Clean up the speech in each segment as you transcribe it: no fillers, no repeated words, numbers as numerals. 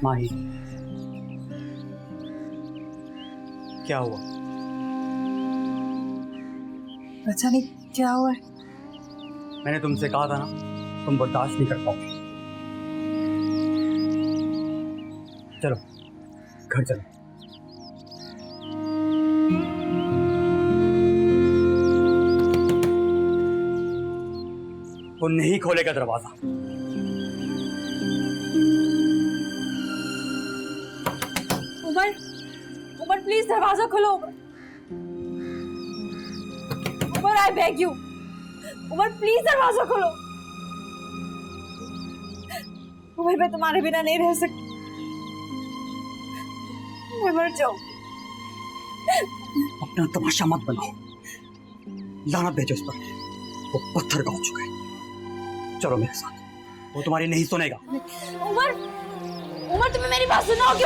माही, क्या हुआ? पता नहीं क्या हुआ है। मैंने तुमसे कहा था ना, तुम बर्दाश्त नहीं कर पाओगे। चलो घर चलो। वो नहीं खोलेगा दरवाजा। उमर, उमर प्लीज दरवाजा खोलो। Umar I beg you, Umar please दरवाजा खोलो। उमर मैं तुम्हारे बिना नहीं रह सकती, मैं मर जाऊं। अपना तमाशा मत बनाओ, लानत भेजो इस पर। वो पत्थर का हो चुका है। चलो मेरे साथ, वो तुम्हारी नहीं सुनेगा। उमर, उमर तुम्हें मेरी बात सुनाओगे?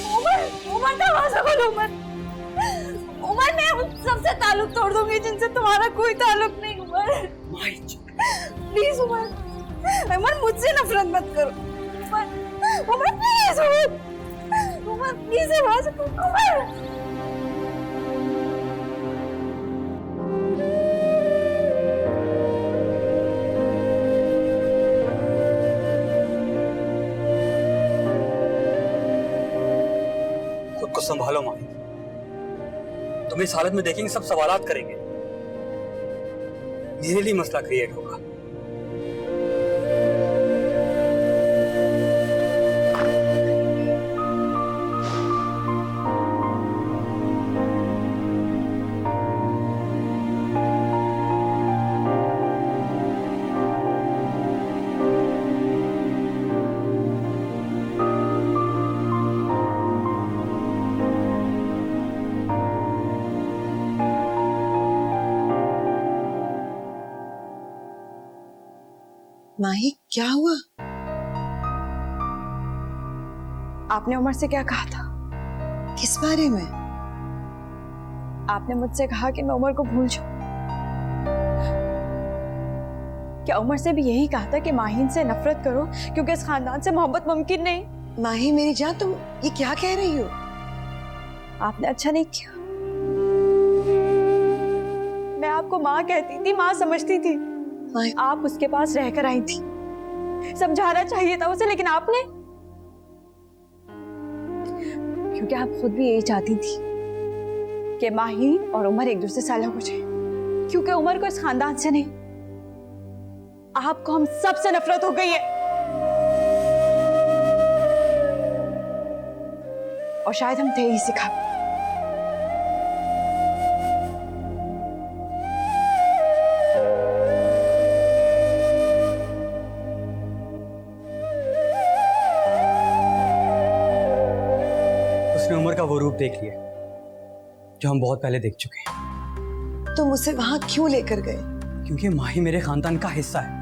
उमर, उमर दरवाजा खोलो। उमर, उमर मैं उन सबसे ताल्लुक तोड़ दूंगी जिनसे तुम्हारा कोई ताल्लुक नहीं। उमर प्लीज, उमर, उमर मुझसे नफरत मत करो। उमर, उमर प्लीज, उमर प्लीज दरवाजा खोलो। उमर खुद को संभालो माही, तुम इस हालत में देखेंगे सब सवालात करेंगे। मेरे लिए मसला क्रिएट होगा। माही क्या हुआ? आपने उमर से क्या कहा था? किस बारे में? आपने मुझसे कहा कि मैं उमर को भूल जाऊं। क्या उमर से भी यही कहा था कि माहीन से नफरत करो क्योंकि इस खानदान से मोहब्बत मुमकिन नहीं? माही मेरी जान, तुम ये क्या कह रही हो? आपने अच्छा नहीं किया। मैं आपको माँ कहती थी, माँ समझती थी। माही, आप उसके पास रहकर आई थी, समझाना चाहिए था उसे, लेकिन आपने, क्योंकि आप खुद भी यही चाहती थी कि माहीन और उमर एक दूसरे से अलग हो जाए, क्योंकि उमर को इस खानदान से नहीं, आपको हम सब से नफरत हो गई है। और शायद हम थे ही सिखा। उसने उमर का वो रूप देख लिया जो हम बहुत पहले देख चुके हैं। तुम उसे वहां क्यों लेकर गए? क्योंकि माही मेरे खानदान का हिस्सा है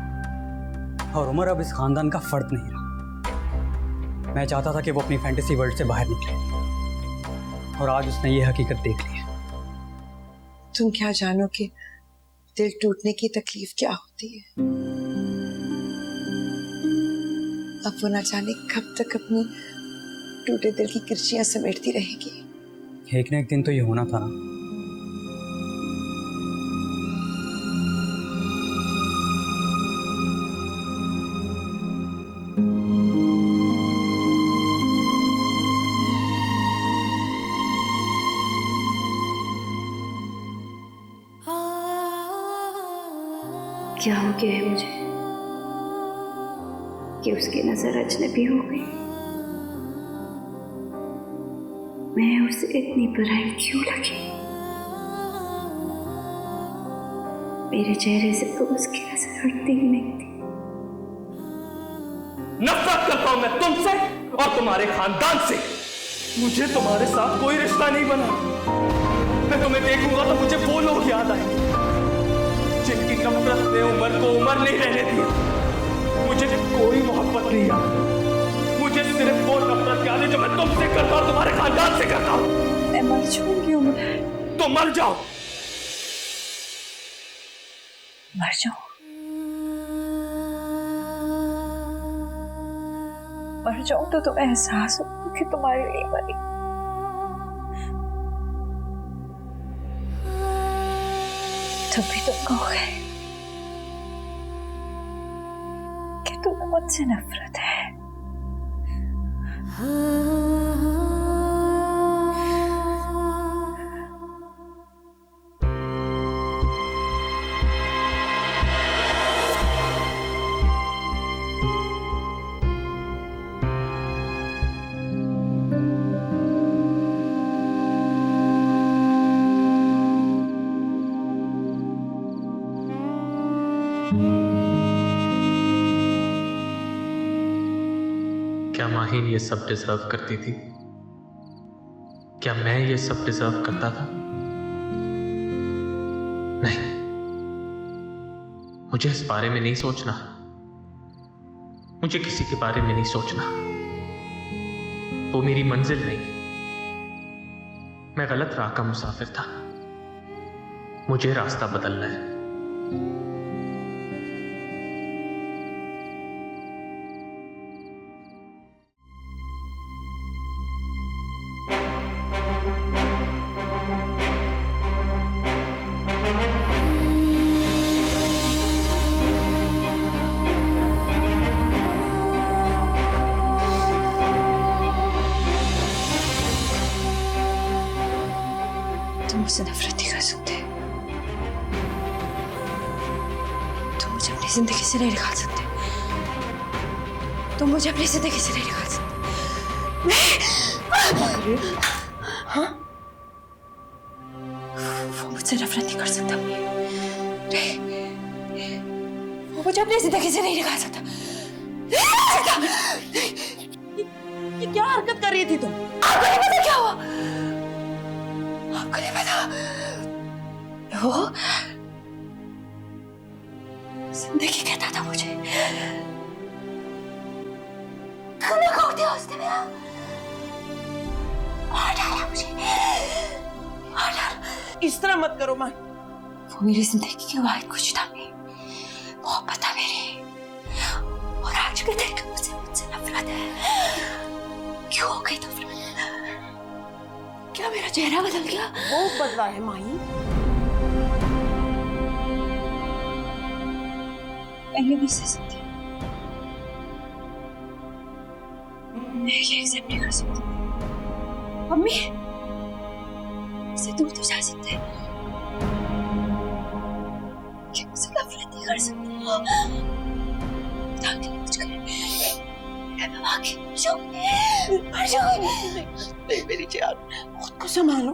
और उमर अब इस खानदान का फर्द नहीं रहा। मैं चाहता था कि वो अपनी फैंटेसी वर्ल्ड से बाहर निकले और आज उसने ये हकीकत देख ली है। तुम क्या जानो कि दिल टूटने की तकलीफ क्या होती है। अब वो ना जाने कब तक अपनी टूटे दिल की किरचियां समेटती रहेगी। एक न एक दिन तो ये होना था ना। क्या हो गया है मुझे कि उसकी नजर अजनबी हो गई? मैं उसे इतनी बुराई क्यों लगी? मेरे चेहरे से तो उसकी नजर हटती ही नहीं थी। नफरत करता हूं मैं तुमसे और तुम्हारे खानदान से। मुझे तुम्हारे साथ कोई रिश्ता नहीं बना। मैं तुम्हें देखूंगा तो मुझे वो लोग याद आएंगे जिनकी नफरत ने उमर को उमर नहीं रहने दिया। मुझे कोई मोहब्बत नहीं याद, मुझे सिर्फ वो नफरत याद है जो मैं तुमसे करता हूं, तुम्हारे खानदान से करता हूं। मैं मर जाऊंगी उमर। तो मर जाओ। मर जाओ मर जाऊं तो तुम्हें एहसास हो कि तुम्हारे लिए मरी। तब भी तुम कहोगे कि तुम्हें मुझसे नफरत है। क्या माहिन ये सब डिजर्व करती थी? क्या मैं ये सब डिजर्व करता था? नहीं, मुझे इस बारे में नहीं सोचना। मुझे किसी के बारे में नहीं सोचना। वो मेरी मंजिल नहीं। मैं गलत राह का मुसाफिर था। मुझे रास्ता बदलना है। तुम मुझसे नफरत नहीं कर सकते। तुम मुझे अपनी जिंदगी से नहीं निकाल सकते। तुम मुझे अपनी जिंदगी से नहीं निकाल सकते। हाँ? वो मुझसे नफरत नहीं कर सकता। नहीं, वो मुझे अपनी जिंदगी से नहीं निकाल सकता। ये क्या हरकत कर रही थी तुम? आपको नहीं पता क्या हुआ? आपको नहीं पता? वो जिंदगी कहता था मुझे। खाना खा दिया उसने मेरा। मार डाला मुझे। मार डाला। इस तरह मत करो मां। वो मेरी जिंदगी की वाहिद कुछ था नहीं। मोहब्बत था मेरी। और आज के दिन मुझसे नफरत है। क्यों हो गई नफरत? क्या मेरा चेहरा बदल गया? वो बदला है माही। पहले भी सह सकती। मैं ये एक्सेप्ट नहीं कर सकती। मम्मी, इससे दूर तो जा सकते हैं। कि मुझसे नफरत नहीं कर सकती। ताकि कुछ करे। मैं भागी मर जाऊंगी। नहीं मेरी जान, खुद को संभालो।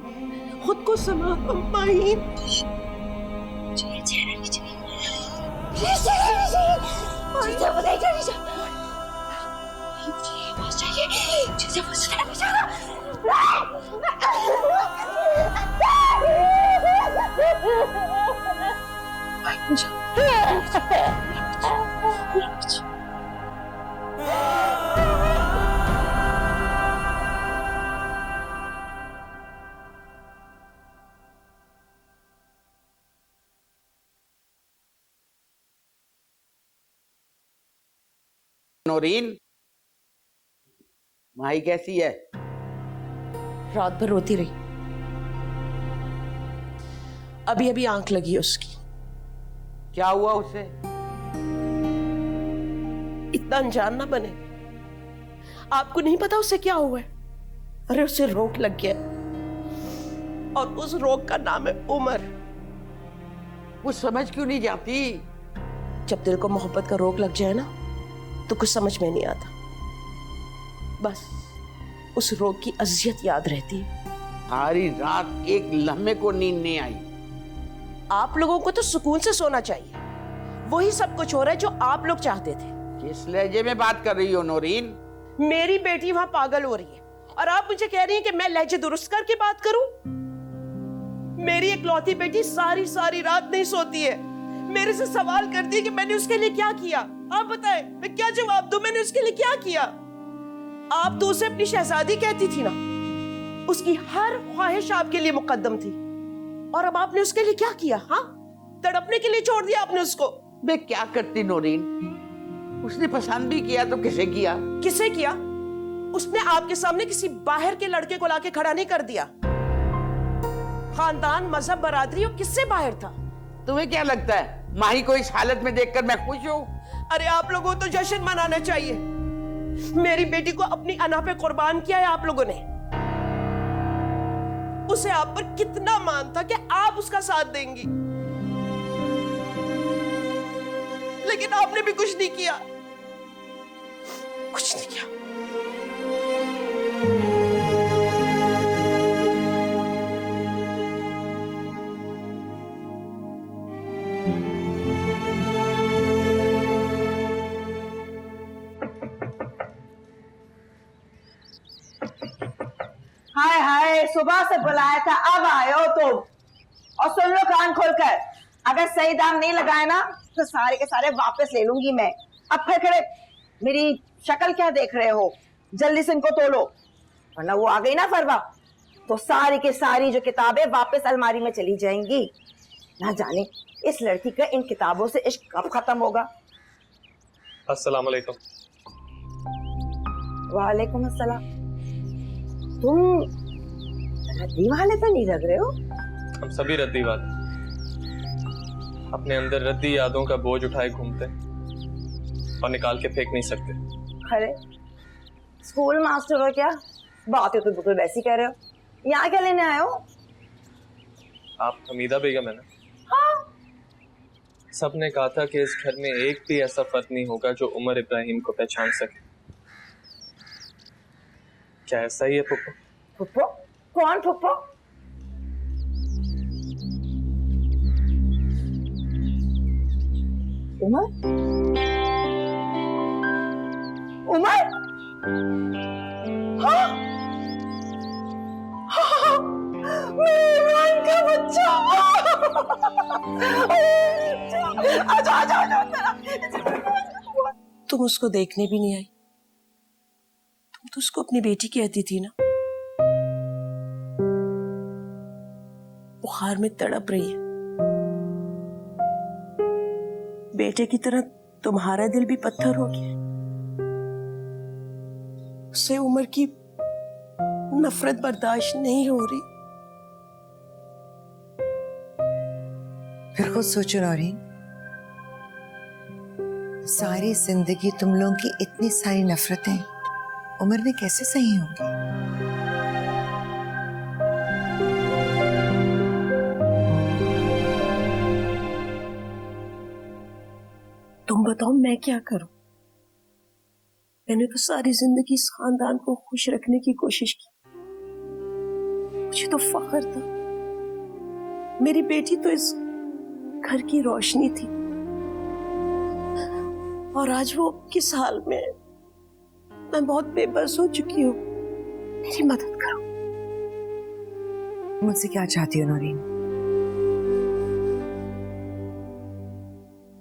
खुद को संभालो माही। मुझे ये चेहरा नहीं चाहिए। प्लीज चेहरा नहीं चाहिए। मुझे बताइए क्या नहीं चाहिए। मुझे ये बस चाहिए। मुझे बस नहीं चाहिए। नौरीन, माही कैसी है? रात भर रोती रही। अभी अभी आंख लगी उसकी। क्या हुआ उसे? इतना अनजान ना बने। आपको नहीं पता उसे क्या हुआ है? अरे उसे रोग लग गया और उस रोग का नाम है उम्र। वो समझ क्यों नहीं जाती? जब दिल को मोहब्बत का रोग लग जाए ना तो कुछ समझ में नहीं आता। बस उस रोग की अजियत याद रहती है। सारी रात एक लम्हे को नींद नहीं आई। आप लोगों को तो सुकून से सोना चाहिए। वही सब कुछ हो रहा है जो आप लोग चाहते थे। किस लहजे में बात कर रही हो नौरीन? मेरी बेटी वहां पागल हो रही है और आप मुझे कह रही हैं कि मैं लहजे दुरुस्त करके बात करूं? मेरी इकलौती बेटी सारी सारी रात नहीं सोती है। मेरे से सवाल करती है कि मैंने उसके लिए क्या किया। आप बताएं, मैं क्या जवाब दूं? मैंने उसके लिए क्या किया? आप तो उसे अपनी शहजादी कहती थी ना। उसकी हर ख्वाहिश आपके लिए मुकद्दम थी। और अब आपने उसके लिए क्या किया? हाँ, तड़पने के लिए छोड़ दिया आपने उसको। मैं क्या करती नौरीन? उसने पसंद भी किया तो किसे किया? किसे किया? उसने आपके सामने किसी बाहर के लड़के को लाके खड़ा नहीं कर दिया। खानदान, मजहब, बरादरी और किससे बाहर था? तुम्हें क्या लगता है माही को इस हालत में देखकर मैं खुश हूँ? अरे आप लोगों को तो जश्न मनाना चाहिए। मेरी बेटी को अपनी अना पे कुर्बान किया है आप लोगों ने। उसे आप पर कितना मान था कि आप उसका साथ देंगी, लेकिन आपने भी कुछ नहीं किया, कुछ नहीं किया। हाय हाय, सुबह से बुलाया था, अब आए हो तुम। और सुन लो कान खोलकर, अगर सही दाम नहीं लगाए ना तो सारे के सारे वापस ले लूंगी मैं। अब फिर खड़े मेरी शक्ल क्या देख रहे हो? जल्दी से इनको तोलो, वरना वो आ गई ना फरवा तो सारी के सारी जो किताबें वापस अलमारी में चली जाएंगी। ना जाने इस लड़की का इन किताबों से इश्क कब खत्म होगा। अस्सलाम वालेकुम। वालेकुम अस्सलाम। तुम रद्दी वाले तो नहीं लग रहे हो? हम सभी रद्दी वाले अपने अंदर रद्दी यादों का बोझ उठाए घूमते और निकाल के फेंक नहीं सकते। अरे स्कूल मास्टर हो क्या? बातें तो बिल्कुल वैसी कह रहे हो। यहाँ क्या लेने आए हो? आप हमीदा बेगम है ना? हाँ। सबने कहा था कि इस घर में एक भी ऐसा फर्द नहीं होगा जो उमर इब्राहिम को पहचान सके। क्या ऐसा ही है फुप्पो? फुप्पो? कौन फुप्पो? उमर? उमर? हाँ? हाँ, मेरे इमरान का बच्चा। आजा आजा आजा। तुम उसको देखने भी नहीं आई। तुम तो उसको अपनी बेटी कहती थी ना। बुखार में तड़प रही है। बेटे की तरह तुम्हारा दिल भी पत्थर हो गया। उससे उम्र की नफरत बर्दाश्त नहीं हो रही। फिर खुद सोचो नौरीन, सारी जिंदगी तुम लोगों की इतनी सारी नफरतें उम्र में कैसे सही होंगी? तुम बताओ मैं क्या करूं? मैंने तो सारी जिंदगी इस खानदान को खुश रखने की कोशिश की। मुझे तो फख्र था, मेरी बेटी तो इस घर की रोशनी थी। और आज वो किस हाल में है? मैं बहुत बेबस हो चुकी हूँ। मेरी मदद करो। मुझसे क्या चाहती हो नौरीन?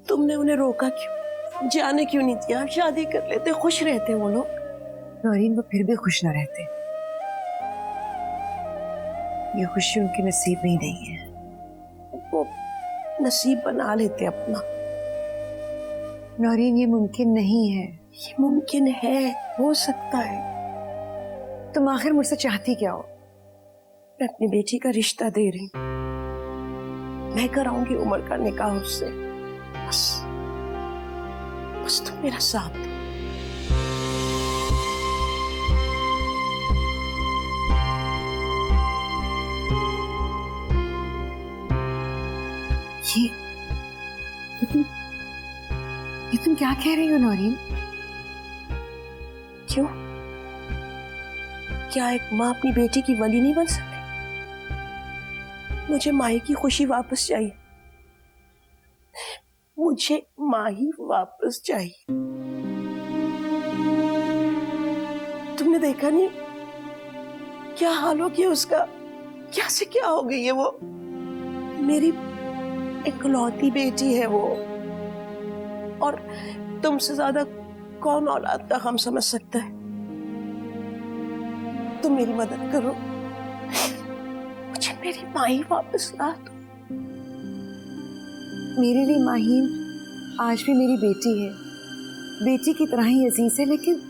तुमने उन्हें रोका क्यों? जाने क्यों नहीं दिया? शादी कर लेते, खुश रहते वो लोग। नौरीन वो फिर भी खुश न रहते। ये खुशी उनके नसीब में ही नहीं है। वो नसीब बना लेते अपना। नौरीन ये मुमकिन नहीं है। ये मुमकिन है, हो सकता है। तुम आखिर मुझसे चाहती क्या हो? मैं अपनी बेटी का रिश्ता दे रही हूँ। मैं कराऊंगी उमर का निकाह उससे। बस तुम मेरा साथ दो। ये तुम क्या कह रही हो नौरीन? क्यों? क्या एक माँ अपनी बेटी की वली नहीं बन सकती? मुझे माही की खुशी वापस चाहिए। मुझे माही वापस चाहिए। तुमने देखा नहीं क्या हाल हो गया उसका? क्या से क्या हो गई है वो? मेरी इकलौती बेटी है वो। और तुमसे ज्यादा कौन औलाद का गम समझ सकता है? तुम मेरी मदद करो, मुझे मेरी माही वापस ला दो। मेरे लिए माहीन आज भी मेरी बेटी है, बेटी की तरह ही अजीज है, लेकिन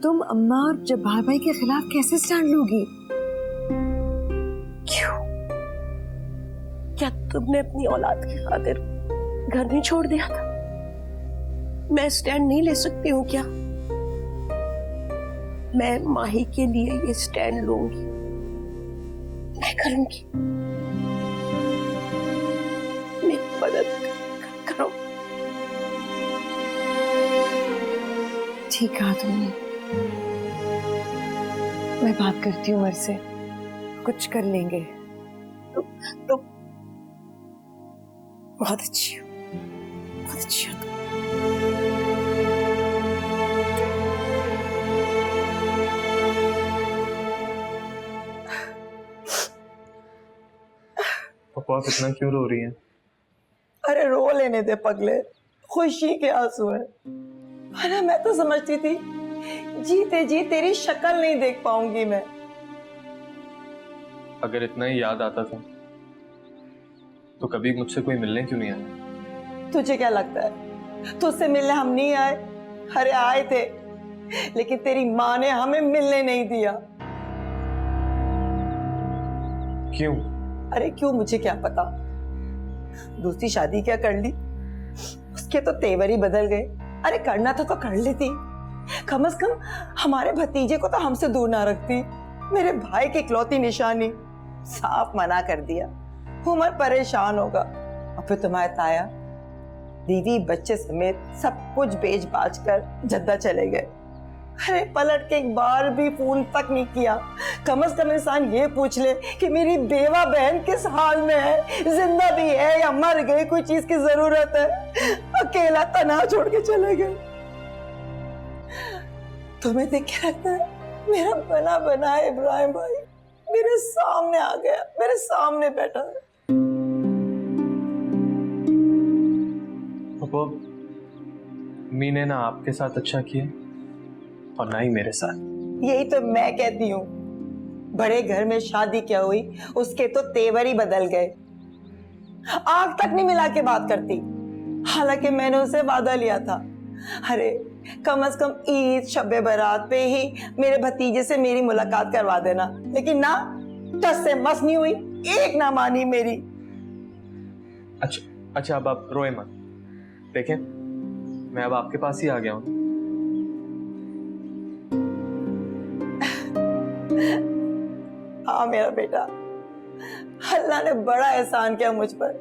तुम अम्मा और जब्बार भाई के खिलाफ कैसे स्टैंड लोगी? क्यों? क्या तुमने अपनी औलाद की खातिर घर नहीं छोड़ दिया था? मैं स्टैंड नहीं ले सकती हूँ क्या? मैं माही के लिए ये स्टैंड लूंगी, मैं करूंगी। मेरी मदद करो। ठीक कहा तुमने। मैं बात करती हूँ उमर से, कुछ कर लेंगे। तो बहुत अच्छी हो, बहुत अच्छी हो तुम। पापा आप इतना क्यों रो रही हैं? अरे रो लेने दे पगले, खुशी के आंसू है। अरे मैं तो समझती थी जीते जी तेरी शक्ल नहीं देख पाऊंगी मैं। अगर इतना ही याद आता था तो कभी मुझसे कोई मिलने क्यों नहीं आया? तुझे क्या लगता है तुझसे मिलने हम नहीं आए? अरे आए थे, लेकिन तेरी माँ ने हमें मिलने नहीं दिया। क्यों? अरे क्यों मुझे क्या पता, दूसरी शादी क्या कर ली, उसके तो तेवर ही बदल गए। अरे करना था तो कर लेती, कम से कम हमारे भतीजे को तो हमसे दूर ना रखती। मेरे भाई की इकलौती निशानी, साफ मना कर दिया। उमर परेशान होगा, और फिर तुम्हारे ताया बीवी बच्चे समेत सब कुछ बेच बाच कर जद्दा चले गए। अरे पलट के एक बार भी फोन तक नहीं किया। कम से कम इंसान ये पूछ ले कि मेरी बेवा बहन किस हाल में है, जिंदा भी है या मर गई, कोई चीज की जरूरत है। अकेला तनाव छोड़ के चले गए। तुम्हें देख के लगता है मेरा बना बना इब्राहिम भाई मेरे सामने आ गया, मेरे सामने बैठा है। पापा मी ने ना आपके साथ अच्छा किया और ना ही मेरे साथ। यही तो मैं कहती हूँ, बड़े घर में शादी क्या हुई, उसके तो तेवर ही बदल गए। आग तक नहीं मिला के बात करती, हालांकि मैंने उसे वादा लिया था। अरे कम से कम ईद शब्बे बारात पे ही मेरे भतीजे से मेरी मुलाकात करवा देना, लेकिन ना, टस से मस नहीं हुई, एक ना मानी मेरी। अच्छा अब आप रोए मत, देखें मैं अब आपके पास ही आ गया हूँ। हाँ मेरा बेटा, अल्लाह ने बड़ा एहसान किया मुझ पर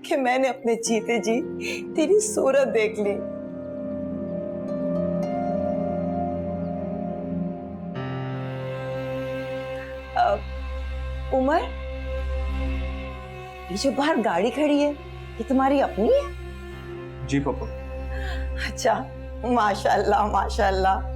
कि मैंने अपने जीते जी तेरी सूरत देख ली। उमर, ये जो बाहर गाड़ी खड़ी है, ये तुम्हारी अपनी है? जी पापा। अच्छा, माशाल्लाह माशाल्लाह।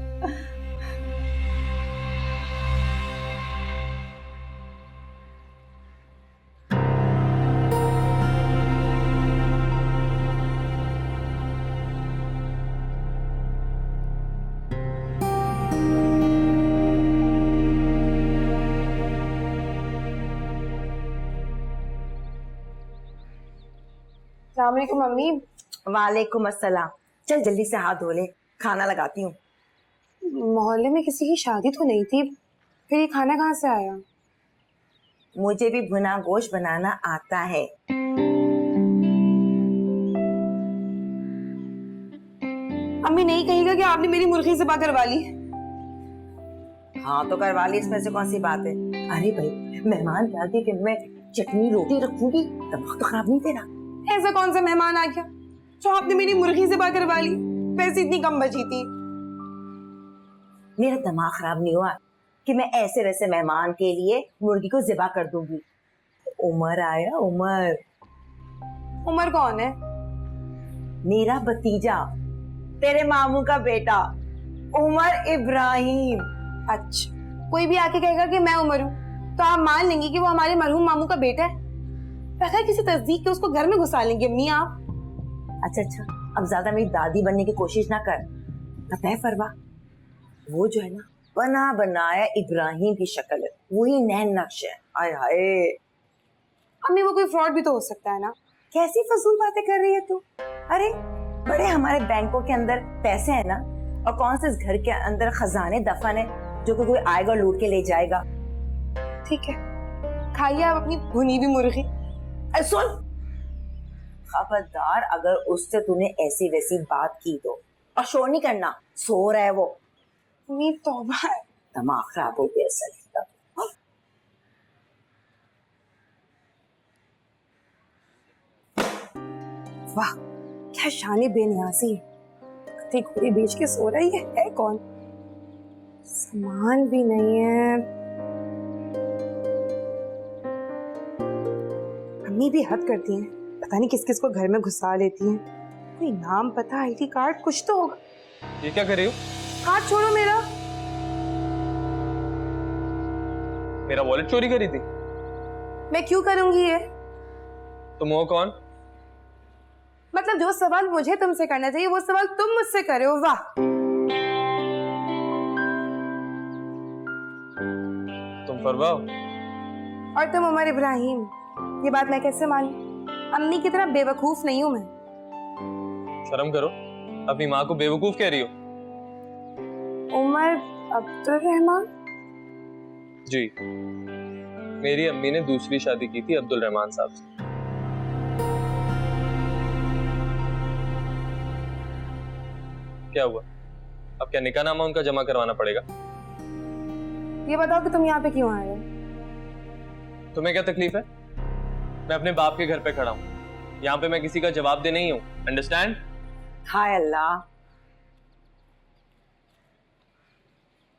अस्सलामुअलैकुम मम्मी। वालेकुम अस्सलाम। चल जल्दी से हाथ धो ले, खाना लगाती हूँ। मोहल्ले में किसी की शादी तो नहीं थी, फिर ये खाना कहाँ से आया? मुझे भी भुना गोश्त बनाना आता है। अम्मी नहीं कहेगा कि आपने मेरी मुर्गी ज़िबा करवा ली? हाँ तो करवा ली, इसमें से कौन सी बात है। अरे भाई मेहमान क्या थे कि मैं चटनी रोटी रखूंगी, दिमाग तो खराब नहीं तेरा। ऐसा कौन सा मेहमान आ गया जो आपने मेरी मुर्गी ज़िबा करवा ली? पैसे इतनी कम बची थी। मेरा दिमाग खराब नहीं हुआ कि मैं ऐसे वैसे मेहमान के लिए मुर्गी को ज़िबा कर दूंगी। उमर आया, उमर। उमर कौन है? मेरा भतीजा, तेरे मामू का बेटा, उमर इब्राहिम। अच्छा, कोई भी आके कहेगा कि मैं उमर हूँ तो आप मान लेंगी कि वो हमारे मरहूम मामू का बेटा है? बगैर किसी तस्दीक के उसको घर में घुसा लेंगे अम्मी आप? अच्छा, अब ज्यादा मेरी दादी बनने की कोशिश ना कर। पता है फरवा, वो जो है ना, बना बनाया इब्राहिम की शक्ल है, वही नैन नक्श है। आय हाय। अम्मी वो कोई फ्रॉड भी तो हो सकता है ना? कैसी फजूल बातें कर रही है तू? अरे बड़े हमारे बैंकों के अंदर पैसे हैं ना, और कौन से इस घर के अंदर खजाने दफन है जो कि कोई आएगा और लूट के ले जाएगा। ठीक है, खाइए आप अपनी भुनी हुई मुर्गी। सुन, खबरदार अगर उससे तूने ऐसी वैसी बात की तो, और शोर नहीं करना, सो रहा है वो। तौबा है, दिमाग खराब हो गया सर। वाह क्या शानी बेनियाजी है। कत्ती घोड़ी बेच के सो रही है कौन? सामान भी नहीं है। अम्मी भी हद करती हैं, पता नहीं किस किस को घर में घुसा लेती हैं। कोई नाम पता, आईडी कार्ड कुछ तो होगा। ये क्या कर रही हो? हाथ छोड़ो मेरा। मेरा वॉलेट चोरी करी थी? मैं क्यों करूंगी ये? तुम हो कौन? मतलब जो सवाल मुझे तुमसे करना चाहिए वो सवाल तुम मुझसे करे हो। वाह, तुम फरवा हो? और तुम उमर इब्राहिम। ये बात मैं कैसे मानूं? अम्मी की तरह बेवकूफ नहीं हूं मैं। शर्म करो, अपनी माँ को बेवकूफ कह रही हो। उमर अब्दुल रहमान? जी, मेरी अम्मी ने दूसरी शादी की थी अब्दुल रहमान साहब से। क्या हुआ? अब क्या निकाहनामा उनका जमा करवाना पड़ेगा? ये बताओ कि तुम यहाँ पे क्यों आए हो? तुम्हें क्या तकलीफ है? मैं अपने बाप के घर पे खड़ा हूँ, यहाँ पे मैं किसी का जवाब दे नहीं हूँ, अंडरस्टैंड? हाय अल्लाह,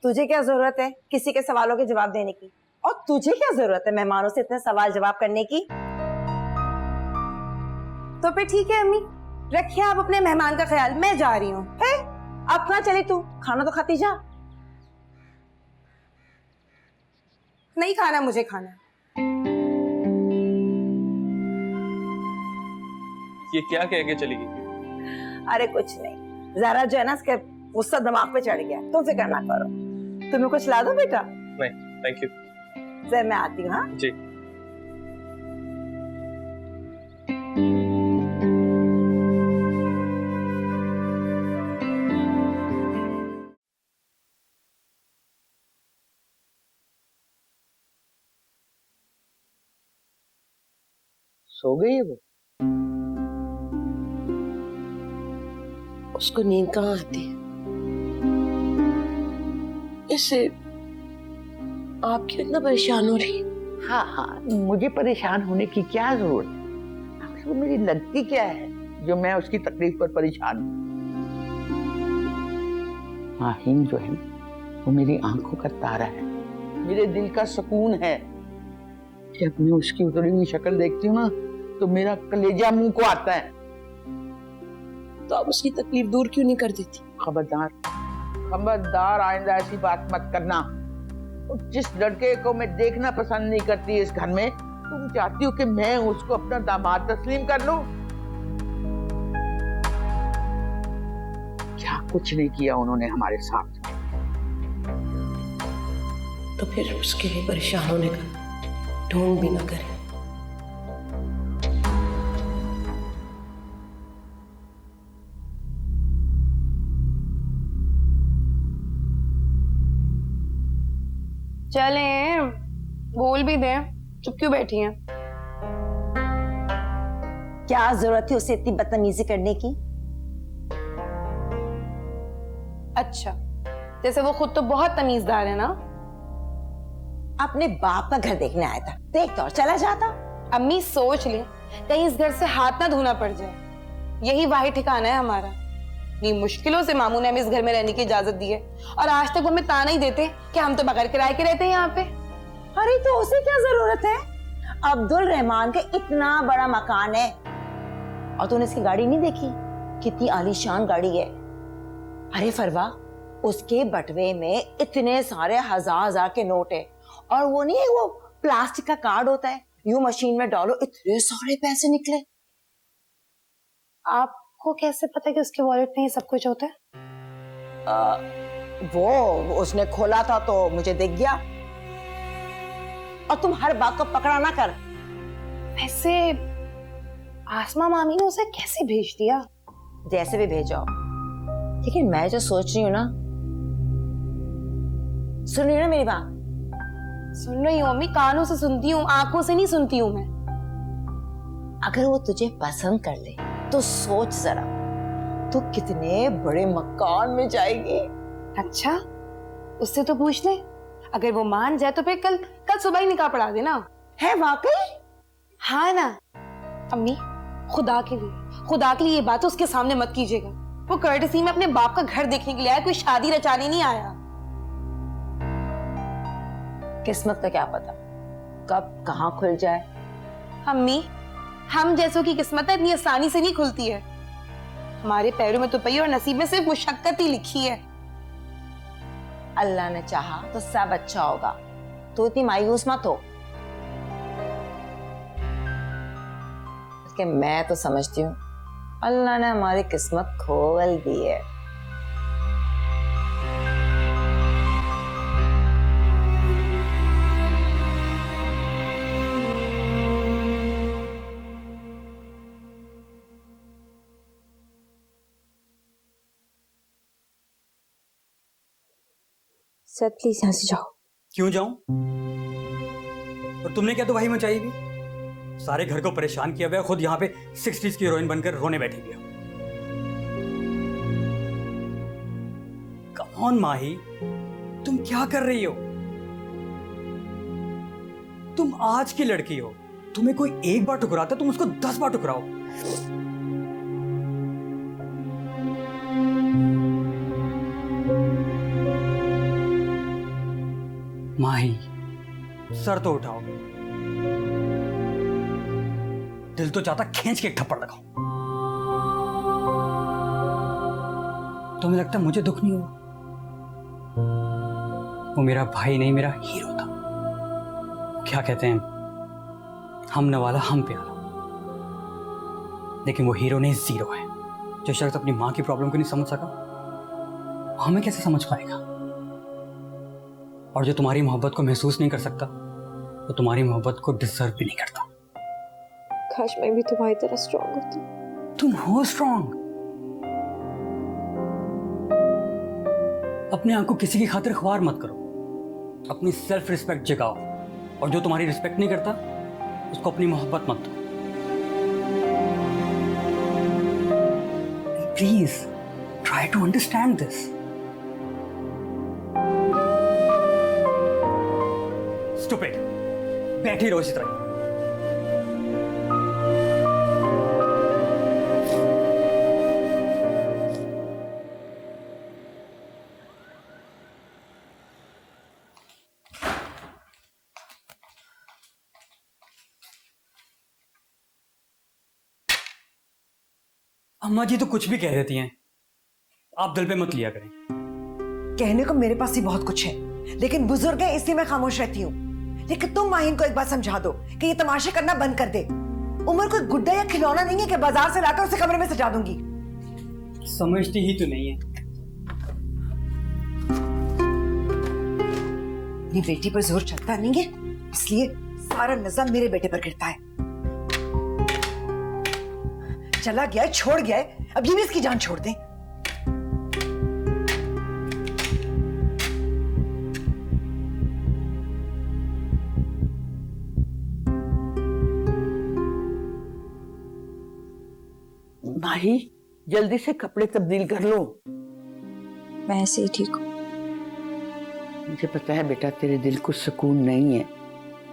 तुझे क्या जरूरत है किसी के सवालों के जवाब देने की? और तुझे क्या जरूरत है मेहमानों से इतने सवाल जवाब करने की? तो फिर ठीक है अम्मी, रखिए आप अपने मेहमान का ख्याल, मैं जा रही हूँ। अब कहाँ चली तू? खाना तो खाती जा। नहीं खाना मुझे खाना। ये क्या कह के चली गई? अरे कुछ नहीं, जरा जो है ना इसके गुस्सा दिमाग पे चढ़ गया, तुम फिक्र ना करो। तुम्हें कुछ ला दो बेटा? नहीं थैंक यू। सर मैं आती हूँ। हाँ जी। सो गई है वो? उसको नींद कहाँ आती है? इससे आप क्यों इतना परेशान हो रही? हाँ हाँ, मुझे परेशान होने की क्या जरूरत है? आखिर मेरी लगती क्या है जो मैं उसकी तकलीफ पर परेशान हूँ? हाँ, हिंद जो है वो मेरी आंखों का तारा है, मेरे दिल का सुकून है। जब मैं उसकी उतरी हुई शक्ल देखती हूँ ना तो मेरा कलेजा मुंह को आता है। तो आप उसकी तकलीफ दूर क्यों नहीं कर देती? खबरदार, खबरदार, आइंदा ऐसी बात मत करना। और जिस लड़के को मैं देखना पसंद नहीं करती इस घर में, तुम चाहती हो कि मैं उसको अपना दामाद तस्लीम कर लूं? क्या कुछ नहीं किया उन्होंने हमारे साथ। तो फिर उसके लिए परेशान होने का ढोंग भी ना करें। चलें, बोल भी दें, चुप क्यों बैठी हैं? क्या जरूरत थी उसे इतनी बदतमीजी करने की? अच्छा, जैसे वो खुद तो बहुत तमीजदार है ना। अपने बाप का घर देखने आया था, देख तो और चला जाता। अम्मी सोच ले कहीं इस घर से हाथ ना धोना पड़ जाए, यही वाहिद ठिकाना है हमारा। इतनी मुश्किलों से मामू ने हमें इस घर में रहने की इजाजत दी है, और आज तक वो हमें ताना ही देते कि हम तो बगैर किराए के रहते हैं यहाँ पे। अरे तो उसे क्या जरूरत है? अब्दुल रहमान का इतना बड़ा मकान है, और तूने इसकी गाड़ी नहीं देखी? कितनी आलीशान गाड़ी है। अरे फरवा, उसके बटवे में इतने सारे हजार हजार के नोट है, और वो नहीं है वो प्लास्टिक का कार्ड होता है, यूं मशीन में डालो इतने सारे पैसे निकले। आपको कैसे पता कि उसके वॉलेट में ये सब कुछ होता है? वो उसने खोला था तो मुझे दिख गया। और तुम हर बात को पकड़ा ना कर। वैसे आसमा मामी ने उसे कैसे भेज दिया? जैसे भी भेजो, लेकिन मैं जो सोच रही हूँ ना, सुन रही हो ना मेरी बात? सुन रही हूँ मम्मी, कानों से सुनती हूँ, आंखों से नहीं सुनती हूँ मैं। अगर वो तुझे पसंद कर ले तो सोच जरा, तू कितने बड़े मकान में जाएगी। अच्छा, उससे तो पूछ ले, अगर वो मान जाए तो फिर कल कल सुबह ही निकाह पढ़ा देना। है वाकई? हाँ ना अम्मी, खुदा के लिए ये बात उसके सामने मत कीजिएगा। वो कर्टसी में अपने बाप का घर देखने के लिए आया, कोई शादी रचाने नहीं आया। किस्मत का क्या पता कब कहाँ खुल जाए। अम्मी, हम जैसों की किस्मत इतनी आसानी से नहीं खुलती है। हमारे पैरों में तो पई और नसीब में सिर्फ मुशक्कत ही लिखी है। अल्लाह ने चाहा तो सब अच्छा होगा, तो इतनी मायूस मत हो। कि मैं तो समझती हूँ अल्लाह ने हमारी किस्मत खोल दी है। सर प्लीज यहाँ से जाओ। क्यों जाऊं? और तुमने क्या तबाही मचाई भी? सारे घर को परेशान किया हुआ, खुद यहाँ पे 60s की हीरोइन बनकर रोने बैठी हुई हो। कम ऑन माही, तुम क्या कर रही हो? तुम आज की लड़की हो, तुम्हें कोई एक बार ठुकराता तुम उसको 10 बार ठुकराओ। माही, सर तो उठाओ। दिल तो चाहता खींच के एक थप्पड़ लगाऊं। तुम्हें लगता मुझे दुख नहीं हुआ? वो मेरा भाई नहीं, मेरा हीरो था। क्या कहते हैं, हम नवाला हम प्यारा। लेकिन वो हीरो नहीं, जीरो है। जो शख्स अपनी माँ की प्रॉब्लम को नहीं समझ सका, वो हमें कैसे समझ पाएगा? और जो तुम्हारी मोहब्बत को महसूस नहीं कर सकता, वो तुम्हारी मोहब्बत को डिजर्व भी नहीं करता। काश मैं भी तुम्हारी तरह स्ट्रांग होती। तुम हो स्ट्रांग। अपने आप को किसी की खातिर ख्वार मत करो। अपनी सेल्फ रिस्पेक्ट जगाओ, और जो तुम्हारी रिस्पेक्ट नहीं करता उसको अपनी मोहब्बत मत दो। Please try to understand this. Stupid, बैठी रहो इसी तरह। अम्मा जी तो कुछ भी कह देती हैं, आप दिल पे मत लिया करें। कहने को मेरे पास ही बहुत कुछ है, लेकिन बुजुर्ग है इसलिए मैं खामोश रहती हूँ। लेकिन तुम माहिन को एक बात समझा दो कि ये तमाशे करना बंद कर दे। उमर कोई गुड्डा या खिलौना नहीं है कि बाजार से लाकर उसे कमरे में सजा दूंगी। समझती ही तो नहीं है। मेरी बेटी पर जोर चलता नहीं है, इसलिए सारा निजाम मेरे बेटे पर गिरता है। चला गया है, छोड़ गया है, अब ये भी इसकी जान छोड़ दें। माही, जल्दी से कपड़े तब्दील कर लो। मैं ऐसे ही ठीक हूँ। मुझे पता है बेटा, तेरे दिल को सुकून नहीं है,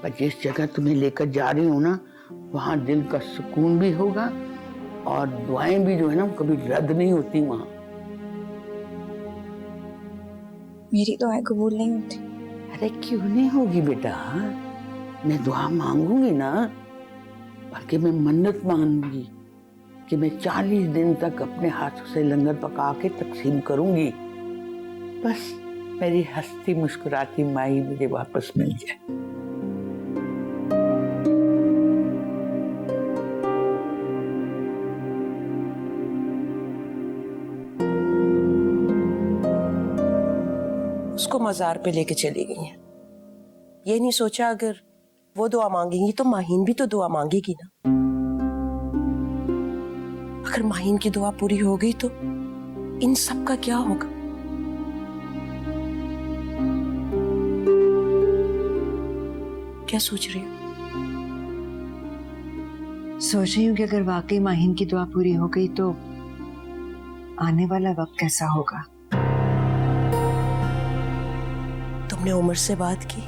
पर जिस जगह तुम्हें लेकर जा रही हूँ ना, वहां दिल का सुकून भी होगा और दुआएं भी जो है ना कभी रद्द नहीं होती वहां। मेरी दुआएं कबूल नहीं होती। अरे क्यों नहीं होगी बेटा, मैं दुआ मांगूंगी ना, बल्कि मैं मन्नत मांगूंगी कि मैं 40 दिन तक अपने हाथों से लंगर पका के तकसीम करूंगी। बस मेरी हंसती मुस्कुराती माई मुझे वापस मिल जाए। उसको मजार पे लेके चली गई हैं। ये नहीं सोचा अगर वो दुआ मांगेंगी तो माहीन भी तो दुआ मांगेगी ना। अगर माहिन की दुआ पूरी हो गई तो इन सब का क्या होगा? क्या सोच रही हो? सोच रही हूँ कि अगर वाकई माहिन की दुआ पूरी हो गई तो आने वाला वक्त कैसा होगा। तुमने उमर से बात की?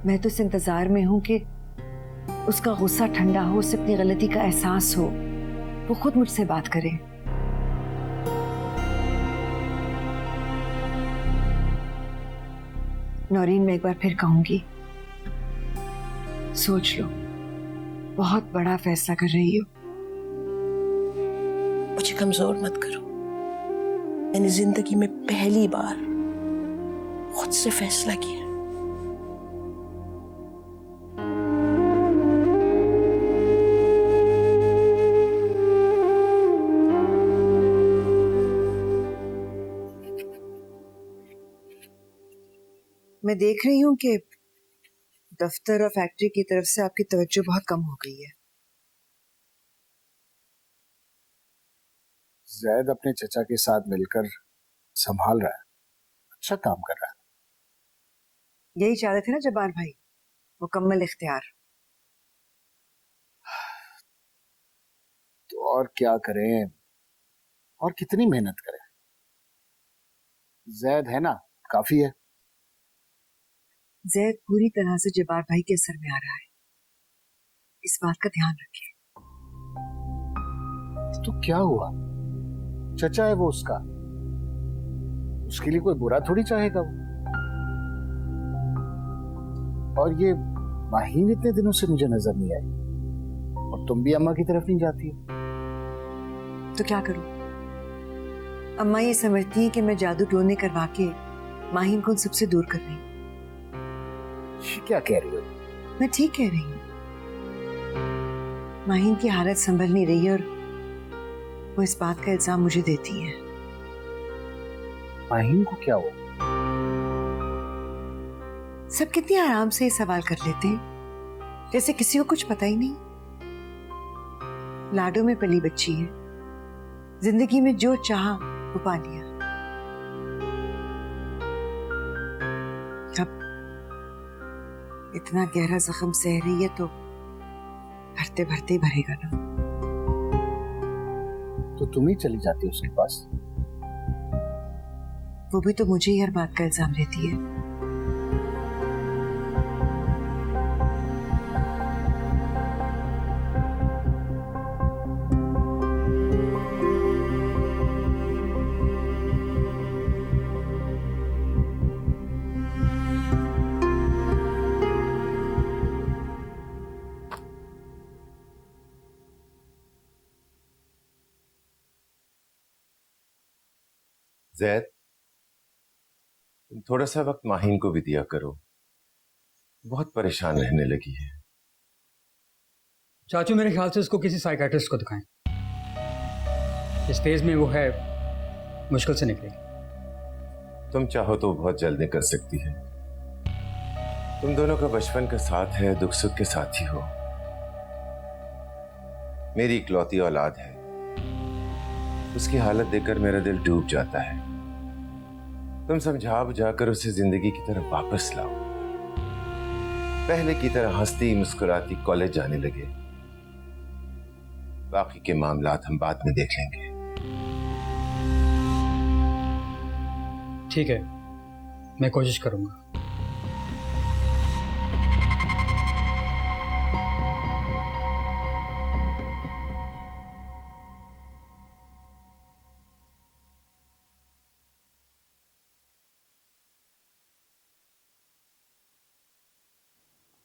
मैं तो इस इंतजार में हूं कि उसका गुस्सा ठंडा हो, उसे अपनी गलती का एहसास हो, वो खुद मुझसे बात करे। नौरीन, मैं एक बार फिर कहूंगी, सोच लो, बहुत बड़ा फैसला कर रही हो। मुझे कमजोर मत करो। मैंने जिंदगी में पहली बार खुद से फैसला किया। मैं देख रही हूँ कि दफ्तर और फैक्ट्री की तरफ से आपकी तवज्जो बहुत कम हो गई है। जैद अपने चचा के साथ मिलकर संभाल रहा है, अच्छा काम कर रहा है। यही चाहते थे ना जब्बार भाई, मुकम्मल इख्तियार। तो और क्या करें, और कितनी मेहनत करें? जैद है ना, काफी है। जैद पूरी तरह से जब्बार भाई के असर में आ रहा है, इस बात का ध्यान रखिए। तो क्या हुआ, चचा है वो उसका, उसके लिए कोई बुरा थोड़ी चाहेगा वो। और ये माहिन इतने दिनों से मुझे नजर नहीं आई, और तुम भी अम्मा की तरफ नहीं जाती हो। तो क्या करूं? अम्मा ये समझती है कि मैं जादू टोने करवा के माहिन को उन सबसे दूर कर रही हूं। क्या कह रही हो? मैं ठीक कह रही हूँ। माहिन की हालत संभल नहीं रही और वो इस बात का इल्जाम मुझे देती है। माहिन को क्या हुआ? सब कितनी आराम से ये सवाल कर लेते हैं, जैसे किसी को कुछ पता ही नहीं। लाडो में पली बच्ची है, जिंदगी में जो चाहा वो पा लिया। अब इतना गहरा जख्म सह रही है तो भरते भरते ही भरेगा ना। तो तुम ही चली जाती उसके पास। वो भी तो मुझे ही हर बात का इल्जाम देती है। जैद, तुम थोड़ा सा वक्त माहिन को भी दिया करो, बहुत परेशान रहने लगी है। चाचू, मेरे ख्याल से उसको किसी साइकियाट्रिस्ट को दिखाएं। इस फेज में वो है, मुश्किल से निकलेगी। तुम चाहो तो बहुत जल्द निकल सकती है। तुम दोनों का बचपन का साथ है, दुख सुख के साथ ही हो। मेरी इकलौती औलाद है, उसकी हालत देखकर मेरा दिल डूब जाता है। तुम समझा बुझाकर उसे जिंदगी की तरफ वापस लाओ, पहले की तरह हंसती मुस्कुराती कॉलेज जाने लगे। बाकी के मामलात हम बाद में देख लेंगे। ठीक है, मैं कोशिश करूंगा।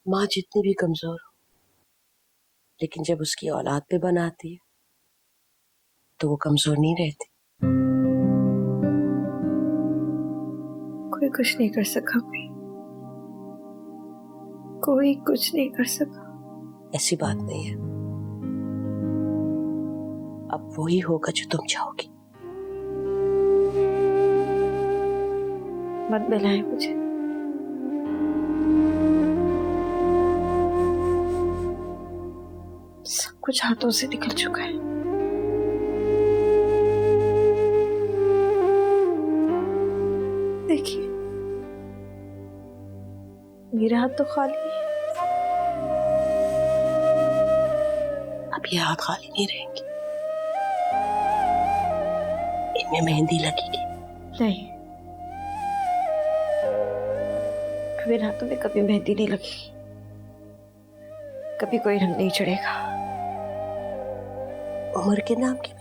माँ जितनी भी कमजोर हो, लेकिन जब उसकी औलाद पे बनाती है तो वो कमजोर नहीं रहती। कोई कुछ नहीं कर सका, कोई कुछ नहीं कर सका। ऐसी बात नहीं है, अब वही होगा जो तुम चाहोगी। मत बुलाए मुझे। सब कुछ हाथों से निकल चुका है। देखिए, मेरे हाथ तो खाली है। अब ये हाथ खाली नहीं रहेंगे, इनमें मेहंदी लगेगी। नहीं, अब इन हाथों में कभी मेहंदी नहीं लगेगी, कभी कोई रंग नहीं चढ़ेगा। उमर के नाम की